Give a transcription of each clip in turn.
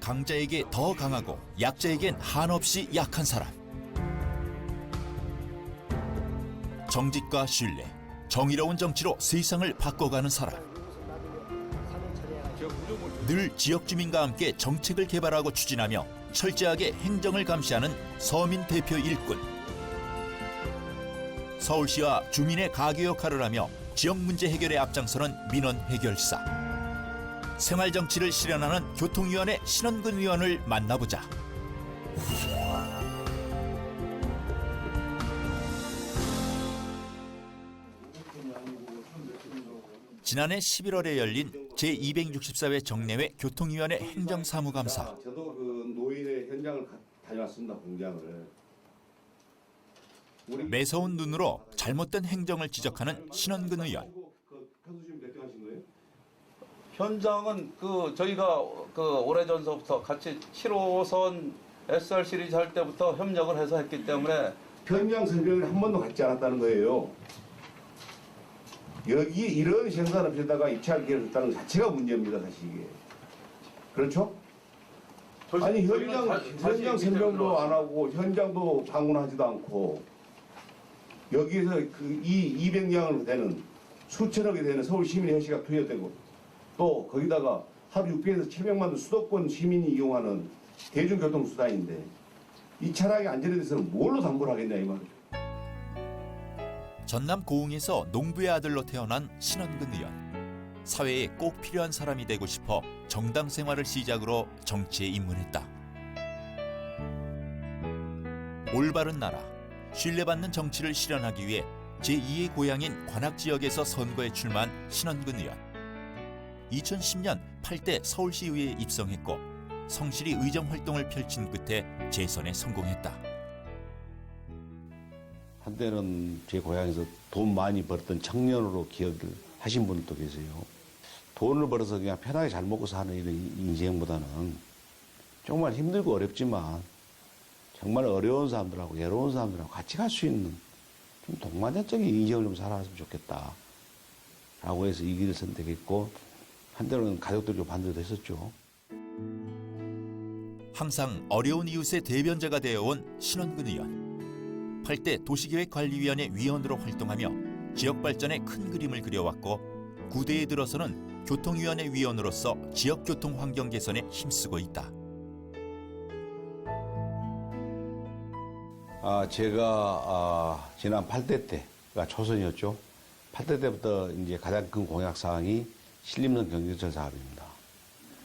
강자에게 더 강하고 약자에겐 한없이 약한 사람. 정직과 신뢰, 정의로운 정치로 세상을 바꿔가는 사람. 늘 지역 주민과 함께 정책을 개발하고 추진하며 철저하게 행정을 감시하는 서민 대표 일꾼. 서울시와 주민의 가교 역할을 하며 지역 문제 해결에 앞장서는 민원 해결사. 생활 정치를 실현하는 교통위원회 신원근 의원을 만나보자. 지난해 11월에 열린 제264회 정례회 교통위원회 행정사무감사. 저도 그 노인의 현장을 다녀왔습니다. 공장을. 매서운 눈으로 잘못된 행정을 지적하는 신원근 의원. 현장은 저희가 오래전서부터 같이 7호선 SR 시리즈 할 때부터 협력을 해서 했기 때문에 현장 설명을 한 번도 갖지 않았다는 거예요. 여기 이런 생산업체에다가 입찰 기회를 줬다는 것 자체가 문제입니다, 사실 이게. 그렇죠? 아니 현장 설명도 안 하고 현장도 방문하지도 않고 여기에서 이 200량을 되는 수천억이 되는 서울 시민의 혈세가 투여되고 또 거기다가 하루 600에서 700만 수도권 시민이 이용하는 대중교통 수단인데 이 차량의 안전에 대해서는 뭘로 담보를 하겠냐 이 말이죠. 전남 고흥에서 농부의 아들로 태어난 신원근 의원. 사회에 꼭 필요한 사람이 되고 싶어 정당 생활을 시작으로 정치에 입문했다. 올바른 나라, 신뢰받는 정치를 실현하기 위해 제2의 고향인 관악 지역에서 선거에 출마한 신원근 의원. 2010년 8대 서울시의회에 입성했고 성실히 의정 활동을 펼친 끝에 재선에 성공했다. 한때는 제 고향에서 돈 많이 벌었던 청년으로 기억을 하신 분도 계세요. 돈을 벌어서 그냥 편하게 잘 먹고 사는 이런 인생보다는 정말 힘들고 어렵지만 정말 어려운 사람들하고 외로운 사람들하고 같이 갈 수 있는 좀 동반자적인 인생을 좀 살아왔으면 좋겠다. 라고 해서 이 길을 선택했고 한때는 가족들도 반대도 했었죠. 항상 어려운 이웃의 대변자가 되어온 신원근 의원. 8대 도시계획관리위원회 위원으로 활동하며 지역 발전에 큰 그림을 그려왔고 9대에 들어서는 교통위원회 위원으로서 지역 교통 환경 개선에 힘쓰고 있다. 제가 지난 8대 때가 초선이었죠. 8대 때부터 이제 가장 큰 공약 사항이 신림선 경전철 사업입니다.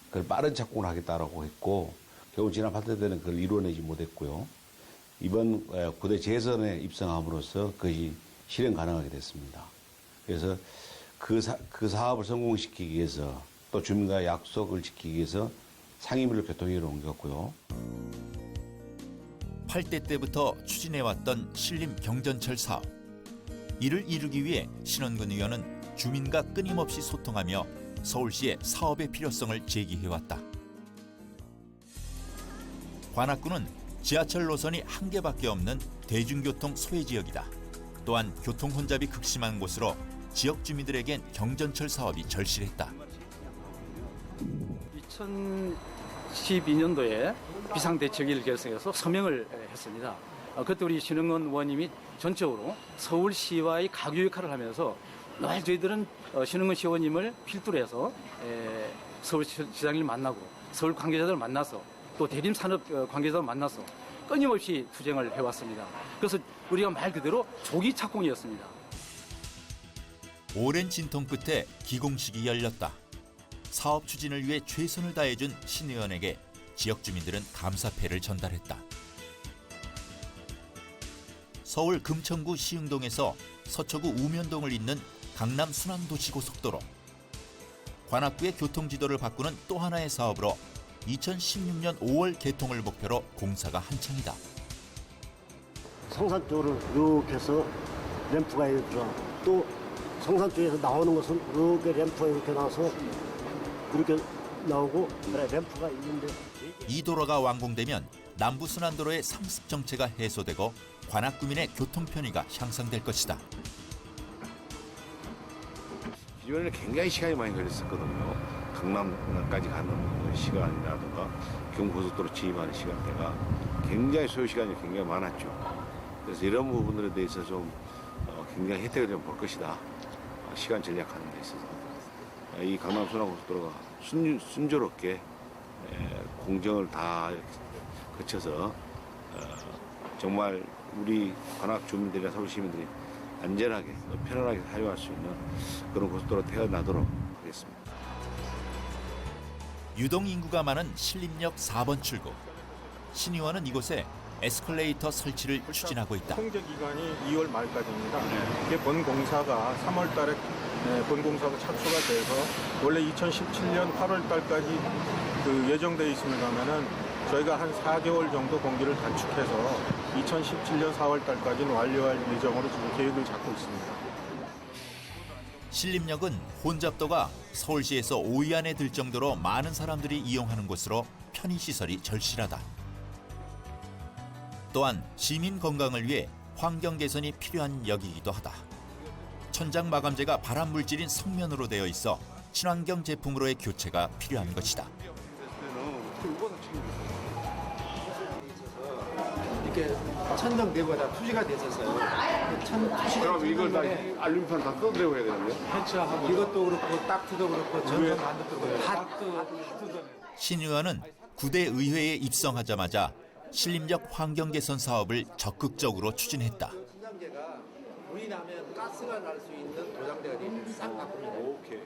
그걸 빠른 착공을 하겠다라고 했고 결국 지난 8대 때는 그걸 이루어내지 못했고요. 이번 9대 재선에 입성함으로써 그것이 실현 가능하게 됐습니다. 그래서 그 사업을 성공시키기 위해서 또 주민과의 약속을 지키기 위해서 상임위를 교통위로 옮겼고요. 8대 때부터 추진해왔던 신림 경전철 사업. 이를 이루기 위해 신원근 의원은 주민과 끊임없이 소통하며 서울시의 사업의 필요성을 제기해왔다. 관악구는 지하철 노선이 한 개밖에 없는 대중교통 소외지역이다. 또한 교통 혼잡이 극심한 곳으로 지역 주민들에겐 경전철 사업이 절실했다. 2012년도에 비상대책위를 결성해서 서명을 했습니다. 그때 우리 신흥원 의원님이 전적으로 서울시와의 가교 역할을 하면서 늘 저희들은 신흥원 시의원님을 필두로 해서 서울시장을 만나고 서울 관계자들을 만나서 또 대림산업 관계자들 만나서 끊임없이 투쟁을 해왔습니다. 그래서 우리가 말 그대로 조기 착공이었습니다. 오랜 진통 끝에 기공식이 열렸다. 사업 추진을 위해 최선을 다해준 신 의원에게 지역 주민들은 감사패를 전달했다. 서울 금천구 시흥동에서 서초구 우면동을 잇는 강남 순환도시고속도로. 관악구의 교통지도를 바꾸는 또 하나의 사업으로 2016년 5월 개통을 목표로 공사가 한창이다. 성산 쪽으로 이렇게 해서 램프가 들어가 또 성산 쪽에서 나오는 것은 이렇게 램프가 이렇게 나와서 이렇게 나오고 그래 램프가 있는데 이 도로가 완공되면 남부순환도로의 상습 정체가 해소되고 관악구민의 교통 편의가 향상될 것이다. 이번에는 굉장히 시간이 많이 걸렸었거든요. 강남까지 가는 시간이라든가 경부고속도로 진입하는 시간대가 굉장히 소요 시간이 굉장히 많았죠. 그래서 이런 부분들에 대해서 좀 굉장히 혜택을 좀 볼 것이다. 시간 전략하는 데 있어서 이 강남 순환고속도로가 순조롭게 공정을 다 거쳐서 정말 우리 관악 주민들이나 서울 시민들이 안전하게 편안하게 사용할 수 있는 그런 고속도로 태어나도록 하겠습니다. 유동 인구가 많은 신림역 4번 출구. 신의원은 이곳에 에스컬레이터 설치를 추진하고 있다. 통제 기간이 2월 말까지입니다. 이게 본 공사가 3월 달에 본 공사가 착수가 돼서 원래 2017년 8월 달까지 그 예정돼 있습니다만은 저희가 한 4개월 정도 공기를 단축해서 2017년 4월 달까지는 완료할 예정으로 지금 계획을 잡고 있습니다. 신림역은 혼잡도가 서울시에서 5위 안에 들 정도로 많은 사람들이 이용하는 곳으로 편의시설이 절실하다. 또한 시민 건강을 위해 환경 개선이 필요한 역이기도 하다. 천장 마감재가 발암 물질인 성면으로 되어 있어 친환경 제품으로의 교체가 필요한 것이다. 이렇게 천정 내부가 투시가 돼 있어서요. 그럼 이걸 다 알루미늄 다 뜯어내고 해야 되는데? 해체하고 이것도 그렇고 딱지도 그렇고 전선 만들도 그렇고 다 뜯어내요. 신 의원은 9대 의회에 입성하자마자 신림역 환경 개선 사업을 적극적으로 추진했다. 천장제가 불이 나면 가스가 날 수 있는 도장제가 돼 있는 싹 바꿉니다. 오케이.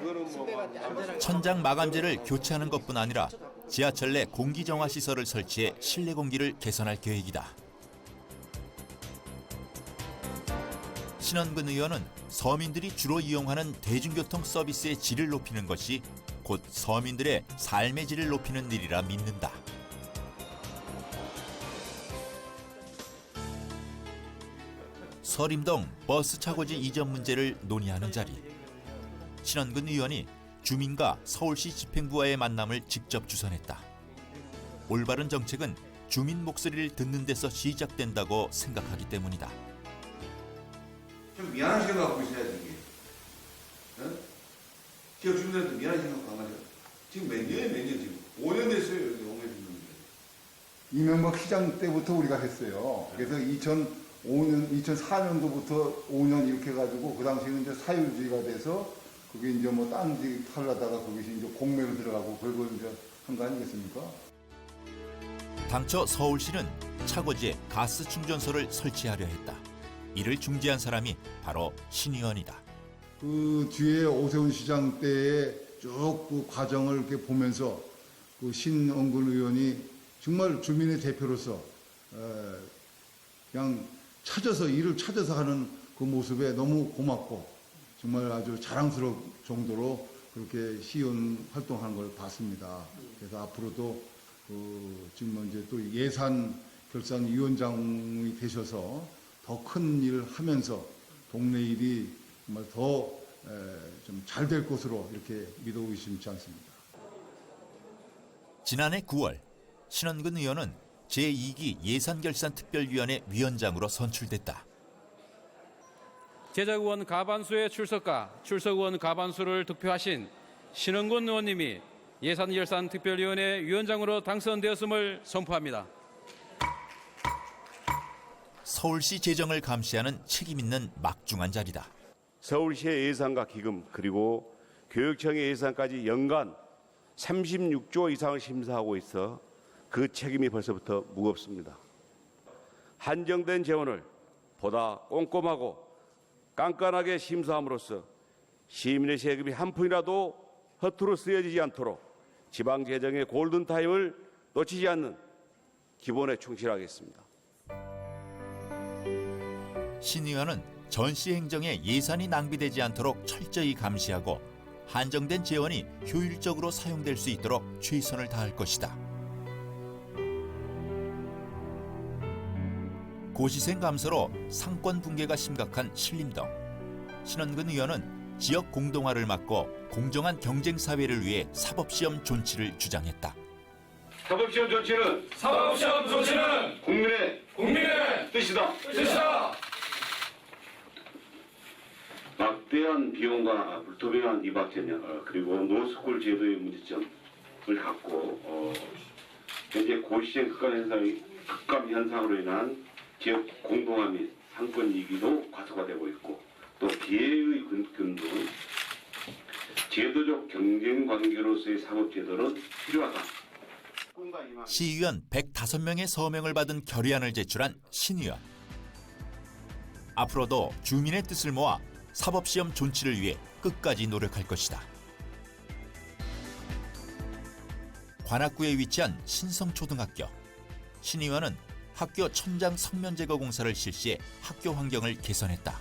그거는 뭐 천장 마감재를 교체하는 것뿐 아니라 지하철 내 공기정화 시설을 설치해 실내 공기를 개선할 계획이다. 신원근 의원은 서민들이 주로 이용하는 대중교통 서비스의 질을 높이는 것이 곧 서민들의 삶의 질을 높이는 일이라 믿는다. 서림동 버스 차고지 이전 문제를 논의하는 자리. 신원근 의원이 주민과 서울시 집행부와의 만남을 직접 주선했다. 올바른 정책은 주민 목소리를 듣는 데서 시작된다고 생각하기 때문이다. 좀 미안한 생각 갖고 있어야지 이게. 어? 지역 주민들한테 미안한 생각 갖고 가지고 지금 몇 년 지금 5년 됐어요 여기 옹해 주민들. 이명박 시장 때부터 우리가 했어요. 그래서 2004년도부터 5년 이렇게 해가지고 그 당시에는 이제 사유지가 돼서 그게 이제 뭐 딴지 털려다가 거기서 이제 공매로 들어가고 그걸 이제 한 거 아니겠습니까? 당초 서울시는 차고지에 가스 충전소를 설치하려 했다. 이를 중지한 사람이 바로 신 의원이다. 그 뒤에 오세훈 시장 때의 쭉 그 과정을 이렇게 보면서 그 신원근 의원이 정말 주민의 대표로서 그냥 일을 찾아서 하는 그 모습에 너무 고맙고 정말 아주 자랑스러울 정도로 그렇게 시의원 활동하는 걸 봤습니다. 그래서 앞으로도 지금 이제 또 예산 결산 위원장이 되셔서 더 큰 일을 하면서 동네 일이 정말 더 좀 잘 될 것으로 이렇게 믿어 의심치 않습니다. 지난해 9월 신원근 의원은 제2기 예산결산특별위원회 위원장으로 선출됐다. 제작의원 과반수의 출석과 출석의원 과반수를 득표하신 신원근 의원님이 예산결산특별위원회 위원장으로 당선되었음을 선포합니다. 서울시 재정을 감시하는 책임있는 막중한 자리다. 서울시의 예산과 기금 그리고 교육청의 예산까지 연간 36조 이상을 심사하고 있어 그 책임이 벌써부터 무겁습니다. 한정된 재원을 보다 꼼꼼하고 깐깐하게 심사함으로써 시민의 세금이 한 푼이라도 허투루 쓰여지지 않도록 지방재정의 골든타임을 놓치지 않는 기본에 충실하겠습니다. 신 의원은 전시 행정에 예산이 낭비되지 않도록 철저히 감시하고 한정된 재원이 효율적으로 사용될 수 있도록 최선을 다할 것이다. 고시생 감소로 상권 붕괴가 심각한 신림동. 신원근 의원은 지역 공동화를 막고 공정한 경쟁 사회를 위해 사법시험 존치를 주장했다. 사법시험 조치는 국민의 뜻이다. 막대한 비용과 불투명한 입학 전형 그리고 노스쿨 제도의 문제점을 갖고 현재 고시생 극감 현상으로 인한 지역 공동화 및 상권 이기도 과소화되고 있고 또 기회의 균등 제도적 경쟁 관계로서의 사법 제도는 필요하다. 시의원 105명의 서명을 받은 결의안을 제출한 신 의원. 앞으로도 주민의 뜻을 모아 사법시험 존치를 위해 끝까지 노력할 것이다. 관악구에 위치한 신성초등학교. 신 의원은 학교 천장 성면 제거 공사를 실시해 학교 환경을 개선했다.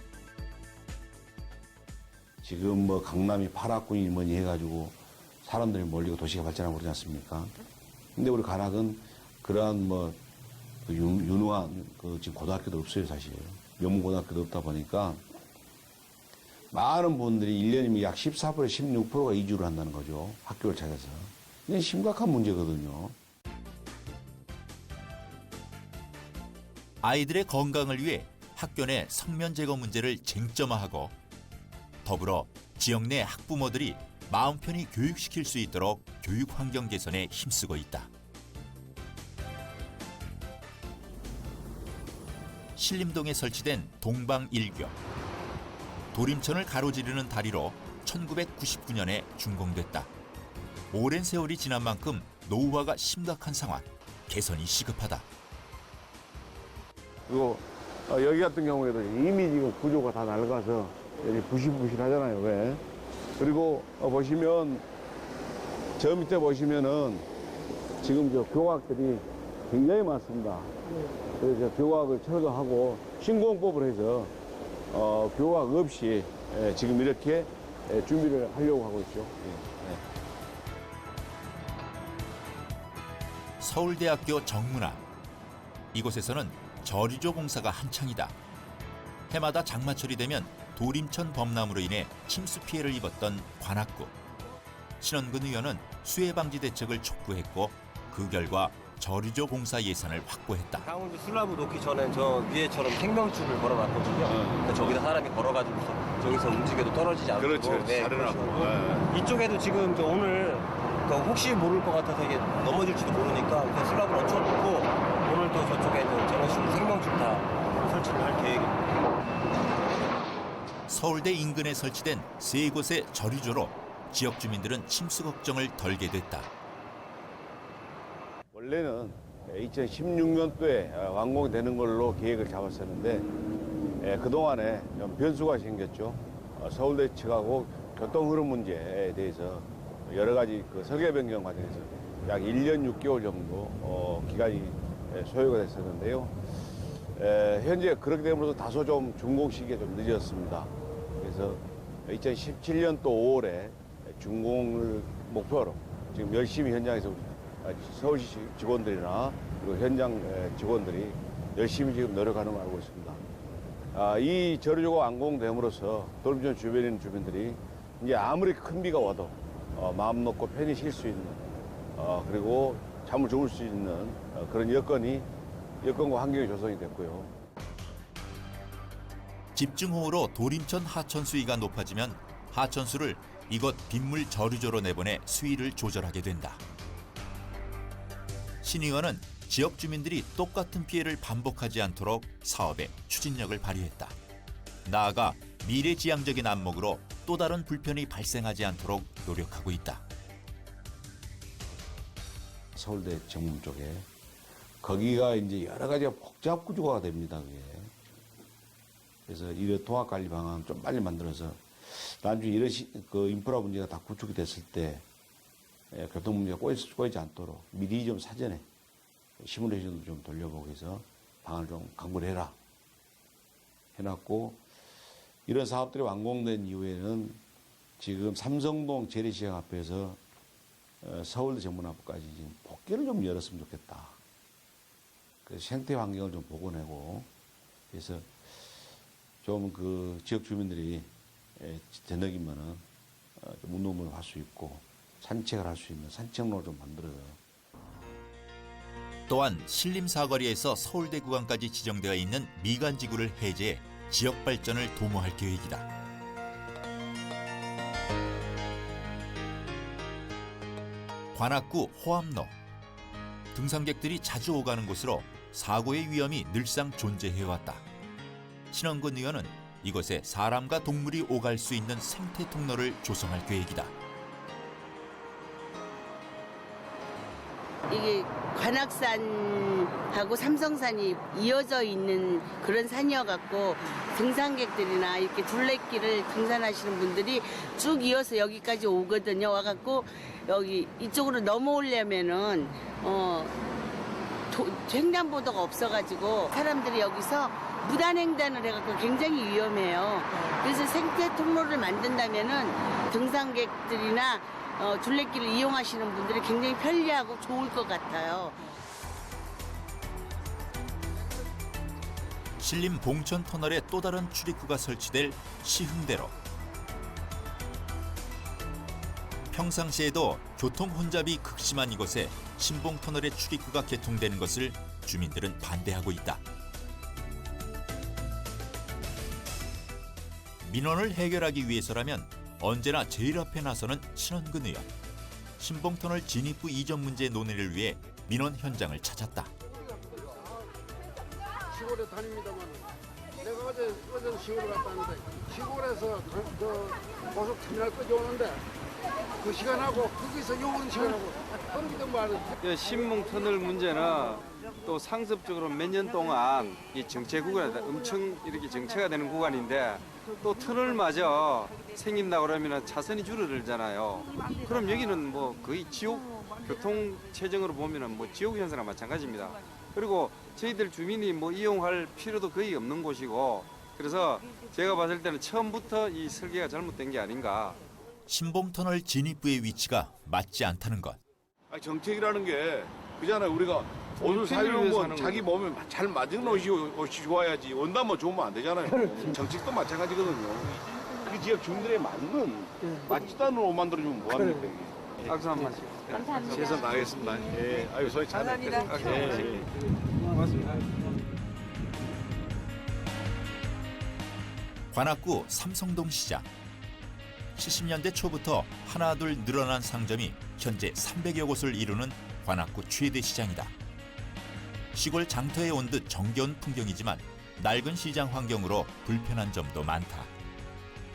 지금 뭐 강남이 8학군이 뭐니 해가지고 사람들이 몰리고 도시가 발전하고 그러지 않습니까? 근데 우리 관악은 그러한 뭐 유능한 지금 고등학교도 없어요, 사실. 명문고등학교도 없다 보니까 많은 분들이 1년이면 약 14%, 16%가 이주를 한다는 거죠. 학교를 찾아서. 이게 심각한 문제거든요. 아이들의 건강을 위해 학교 내 성면 제거 문제를 쟁점화하고 더불어 지역 내 학부모들이 마음 편히 교육시킬 수 있도록 교육 환경 개선에 힘쓰고 있다. 신림동에 설치된 동방1교. 도림천을 가로지르는 다리로 1999년에 준공됐다. 오랜 세월이 지난 만큼 노후화가 심각한 상황, 개선이 시급하다. 그리고 여기 같은 경우에도 이미 지금 구조가 다 낡아서 여기 부실부실하잖아요. 왜? 그리고 보시면 저 밑에 보시면은 지금 저 교각들이 굉장히 많습니다. 그래서 교각을 철거하고 신공법을 해서 교각 없이 지금 이렇게 준비를 하려고 하고 있죠. 서울대학교 정문앞. 이곳에서는 저류조 공사가 한창이다. 해마다 장마철이 되면 도림천 범람으로 인해 침수 피해를 입었던 관악구. 신원근 의원은 수해 방지 대책을 촉구했고 그 결과 저류조 공사 예산을 확보했다. 강원도 슬라브 놓기 전에 저 위에처럼 생명줄을 걸어놨거든요. 그러니까 저기다 사람이 걸어가지고서 저기서 움직여도 떨어지지 않고. 그렇죠. 잘 해놨고. 이쪽에도 지금 저 오늘 혹시 모를 것 같아서 이게 넘어질지도 모르니까 그 슬라브를 얹혀놓고 오늘 또 저쪽에 저런 식으로 생명줄 다 설치를 할 계획입니다. 서울대 인근에 설치된 세 곳의 저류조로 지역 주민들은 침수 걱정을 덜게 됐다. 원래는 2016년도에 완공이 되는 걸로 계획을 잡았었는데 그동안에 좀 변수가 생겼죠. 서울대 측하고 교통 흐름 문제에 대해서 여러 가지 그 설계 변경 과정에서 약 1년 6개월 정도 기간이 소요가 됐었는데요. 현재 그렇게 됨으로써 다소 좀 준공 시기가 좀 늦었습니다. 그래서 2017년도 5월에 준공을 목표로 지금 열심히 현장에서 서울시 직원들이나 그리고 현장 직원들이 열심히 지금 노력하는 걸 알고 있습니다. 이 저류조가 완공됨으로써 도림천 주변에 있는 주민들이 이제 아무리 큰 비가 와도 마음 놓고 편히 쉴 수 있는 그리고 잠을 주무실 수 있는 그런 여건과 환경이 조성이 됐고요. 집중호우로 도림천 하천 수위가 높아지면 하천수를 이곳 빗물 저류조로 내보내 수위를 조절하게 된다. 신 의원은 지역 주민들이 똑같은 피해를 반복하지 않도록 사업에 추진력을 발휘했다. 나아가 미래지향적인 안목으로 또 다른 불편이 발생하지 않도록 노력하고 있다. 서울대 정문 쪽에 거기가 이제 여러 가지가 복잡 구조가 됩니다. 그게. 그래서 이런 통합 관리 방안 좀 빨리 만들어서 나중에 이런 그 인프라 문제가 다 구축이 됐을 때 교통 문제가 꼬이지 않도록 미리 좀 사전에 시뮬레이션도 좀 돌려보고 해서 방안을 좀 강구를 해놨고 이런 사업들이 완공된 이후에는 지금 삼성동 재래시장 앞에서 서울대 정문 앞까지 지금 복개를 좀 열었으면 좋겠다. 그래서 생태 환경을 좀 복원하고 그래서 좀 그 지역 주민들이 저녁이면은 좀 운동을 할 수 있고 산책을 할 수 있는 산책로를 좀 만들어서. 또한 신림 사거리에서 서울대 구간까지 지정되어 있는 미관지구를 해제해 지역 발전을 도모할 계획이다. 관악구 호암로. 등산객들이 자주 오가는 곳으로 사고의 위험이 늘상 존재해왔다. 신원근 의원은 이곳에 사람과 동물이 오갈 수 있는 생태 통로를 조성할 계획이다. 이게 관악산하고 삼성산이 이어져 있는 그런 산이어갖고 등산객들이나 이렇게 둘레길을 등산하시는 분들이 쭉 이어서 여기까지 오거든요. 와갖고 여기 이쪽으로 넘어오려면은 횡단보도가 없어가지고 사람들이 여기서 무단횡단을 해갖고 굉장히 위험해요. 그래서 생태 통로를 만든다면은 등산객들이나 둘레길을 이용하시는 분들이 굉장히 편리하고 좋을 것 같아요. 신림 봉천 터널에 또 다른 출입구가 설치될 시흥대로. 평상시에도 교통 혼잡이 극심한 이곳에 신봉 터널의 출입구가 개통되는 것을 주민들은 반대하고 있다. 민원을 해결하기 위해서라면 언제나 제일 앞에 나서는 신원근 의원. 신봉터널 진입구 이전 문제 논의를 위해 민원 현장을 찾았다. 시골에 다닙니다만 내가 어제 시골에 갔다 왔는데 시골에서 고속터미널까지 오는데 그 시간하고 거기서 요번 시간하고 그런 말은 신봉터널 문제는 또 상습적으로 몇 년 동안 이 정체 구간이다 엄청 이렇게 정체가 되는 구간인데 또 터널마저 생긴다 그러면 차선이 줄어들잖아요. 그럼 여기는 뭐 거의 지옥 교통 체증으로 보면은 뭐 지옥 현상과 마찬가지입니다. 그리고 저희들 주민이 뭐 이용할 필요도 거의 없는 곳이고 그래서 제가 봤을 때는 처음부터 이 설계가 잘못된 게 아닌가. 신봉터널 진입구의 위치가 맞지 않다는 것. 정책이라는 게 그잖아요. 우리가 옷을 사려면 뭐 자기 몸에 잘 맞는 옷이 좋아야지 원단만 좋으면 안 되잖아요. 정책도 마찬가지거든요. 그 지역 주민들에 맞는 맞지도 않는 옷 만들어주면 뭐합니까? 박수 한 번씩. 감사합니다. 최선 다하겠습니다. 예, 아유 소리 잘했습니다. 예. 고맙습니다. 관악구 삼성동 시장. 70년대 초부터 하나둘 늘어난 상점이 현재 300여 곳을 이루는 관악구 최대 시장이다. 시골 장터에 온 듯 정겨운 풍경이지만 낡은 시장 환경으로 불편한 점도 많다.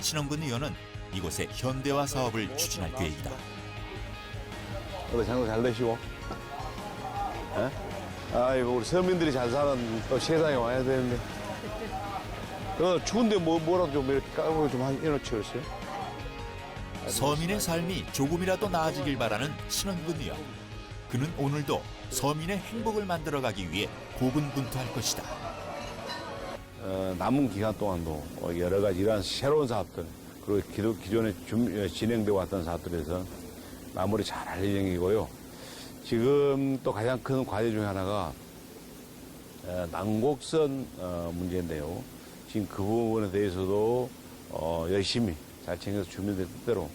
신원근 의원은 이곳에 현대화 사업을 추진할 계획이다. 그래, 장사 잘 되시고. 예? 아이고, 우리 서민들이 잘 사는 또 세상에 와야 되는데. 추운데 뭐라도 좀 이렇게 까고 좀 해놓지 그랬어요? 서민의 삶이 조금이라도 나아지길 바라는 신원근 의원. 그는 오늘도 서민의 행복을 만들어가기 위해 고군분투할 것이다. 남은 기간 동안도 여러 가지 이러한 새로운 사업들 그리고 기존에 진행되어 왔던 사업들에서 마무리 잘 할 예정이고요. 지금 또 가장 큰 과제 중에 하나가 난곡선 문제인데요. 지금 그 부분에 대해서도 열심히 잘 챙겨서 주민들 뜻대로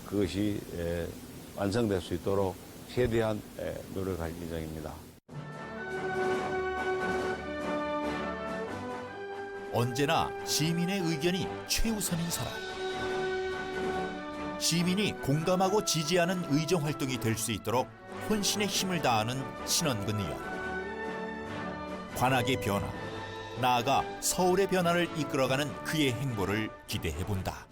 그것이 완성될 수 있도록 최대한 노력할 예정입니다. 언제나 시민의 의견이 최우선인 사람. 시민이 공감하고 지지하는 의정 활동이 될 수 있도록 혼신의 힘을 다하는 신원근 의원. 관악의 변화, 나아가 서울의 변화를 이끌어가는 그의 행보를 기대해본다.